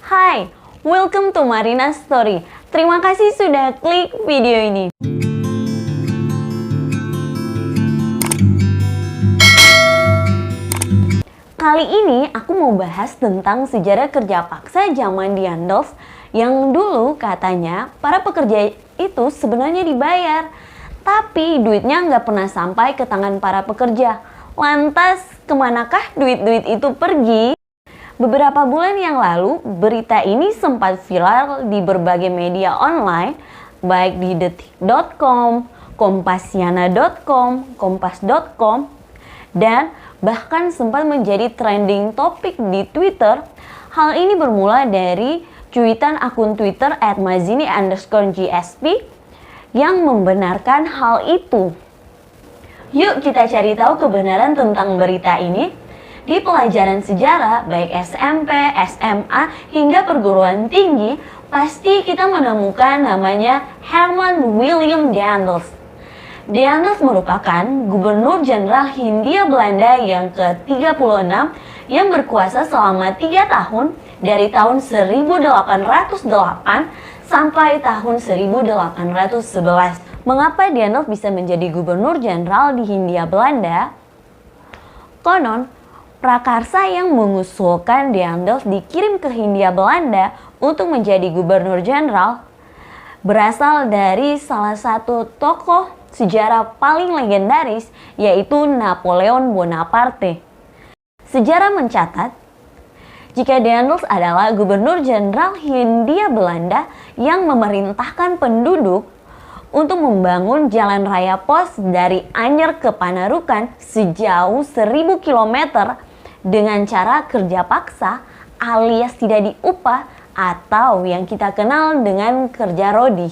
Hai, welcome to Marina Story. Terima kasih sudah klik video ini. Kali ini aku mau bahas tentang sejarah kerja paksa zaman Neanderthals yang dulu katanya para pekerja itu sebenarnya dibayar, tapi duitnya nggak pernah sampai ke tangan para pekerja. Lantas, kemanakah duit-duit itu pergi? Beberapa bulan yang lalu, berita ini sempat viral di berbagai media online, baik di detik.com, kompasiana.com, kompas.com, dan bahkan sempat menjadi trending topik di Twitter. Hal ini bermula dari cuitan akun Twitter @mazini_gsp yang membenarkan hal itu. Yuk kita cari tahu kebenaran tentang berita ini. Di pelajaran sejarah, baik SMP, SMA, hingga perguruan tinggi, pasti kita menemukan namanya Herman Willem Daendels. Daendels merupakan Gubernur Jenderal Hindia Belanda yang ke-36 yang berkuasa selama 3 tahun dari tahun 1808 sampai tahun 1811. Mengapa Daendels bisa menjadi Gubernur Jenderal di Hindia Belanda? Konon, prakarsa yang mengusulkan Daendels dikirim ke Hindia Belanda untuk menjadi gubernur jenderal berasal dari salah satu tokoh sejarah paling legendaris, yaitu Napoleon Bonaparte. Sejarah mencatat, jika Daendels adalah gubernur jenderal Hindia Belanda yang memerintahkan penduduk untuk membangun jalan raya pos dari Anyer ke Panarukan sejauh 1000 km dengan cara kerja paksa alias tidak diupah atau yang kita kenal dengan kerja rodi.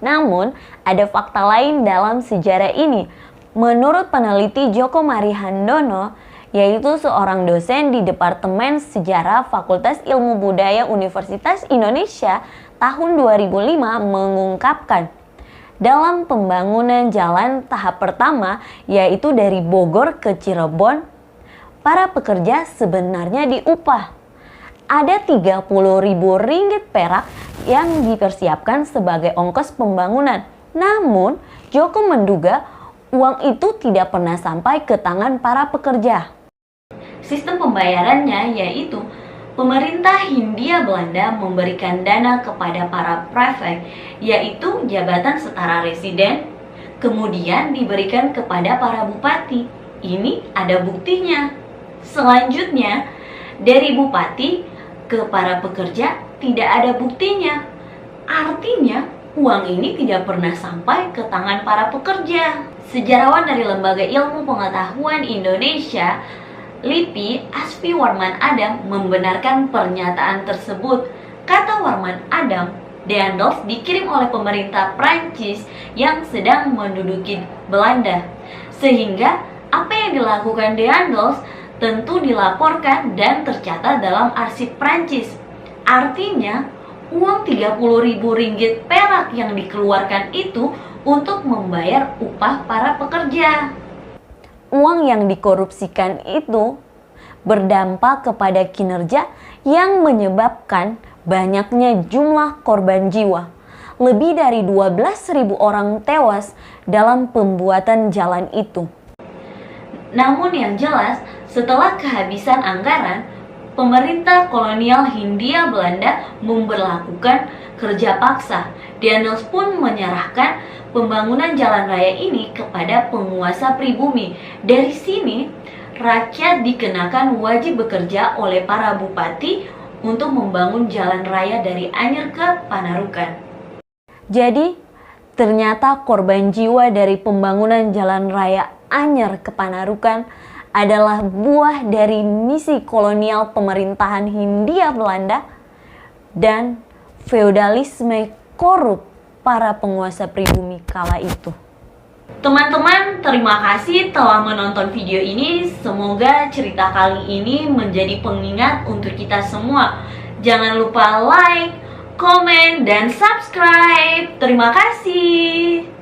Namun, ada fakta lain dalam sejarah ini. Menurut peneliti Joko Marihandono, yaitu seorang dosen di Departemen Sejarah Fakultas Ilmu Budaya Universitas Indonesia tahun 2005 mengungkapkan, dalam pembangunan jalan tahap pertama, yaitu dari Bogor ke Cirebon, para pekerja sebenarnya diupah. Ada 30.000 ringgit perak yang dipersiapkan sebagai ongkos pembangunan. Namun, Joko menduga uang itu tidak pernah sampai ke tangan para pekerja. Sistem pembayarannya yaitu pemerintah Hindia Belanda memberikan dana kepada para prefek, yaitu jabatan setara residen, kemudian diberikan kepada para bupati. Ini ada buktinya. Selanjutnya, dari bupati ke para pekerja tidak ada buktinya. Artinya, uang ini tidak pernah sampai ke tangan para pekerja. Sejarawan dari Lembaga Ilmu Pengetahuan Indonesia, LIPI, Asfi Warman Adam, membenarkan pernyataan tersebut. Kata Warman Adam, Daendels dikirim oleh pemerintah Prancis yang sedang menduduki Belanda. Sehingga, apa yang dilakukan Daendels tentu dilaporkan dan tercatat dalam arsip Prancis. Artinya, uang 30.000 ringgit perak yang dikeluarkan itu untuk membayar upah para pekerja. Uang yang dikorupsikan itu berdampak kepada kinerja yang menyebabkan banyaknya jumlah korban jiwa. Lebih dari 12.000 orang tewas dalam pembuatan jalan itu. Namun yang jelas, setelah kehabisan anggaran, pemerintah kolonial Hindia Belanda memberlakukan kerja paksa. Daendels pun menyerahkan pembangunan jalan raya ini kepada penguasa pribumi. Dari sini, rakyat dikenakan wajib bekerja oleh para bupati untuk membangun jalan raya dari Anyer ke Panarukan. Jadi, ternyata korban jiwa dari pembangunan jalan raya Anyer ke Panarukan adalah buah dari misi kolonial pemerintahan Hindia Belanda dan feodalisme korup para penguasa pribumi kala itu. Teman-teman, terima kasih telah menonton video ini. Semoga cerita kali ini menjadi pengingat untuk kita semua. Jangan lupa like, komen, dan subscribe. Terima kasih.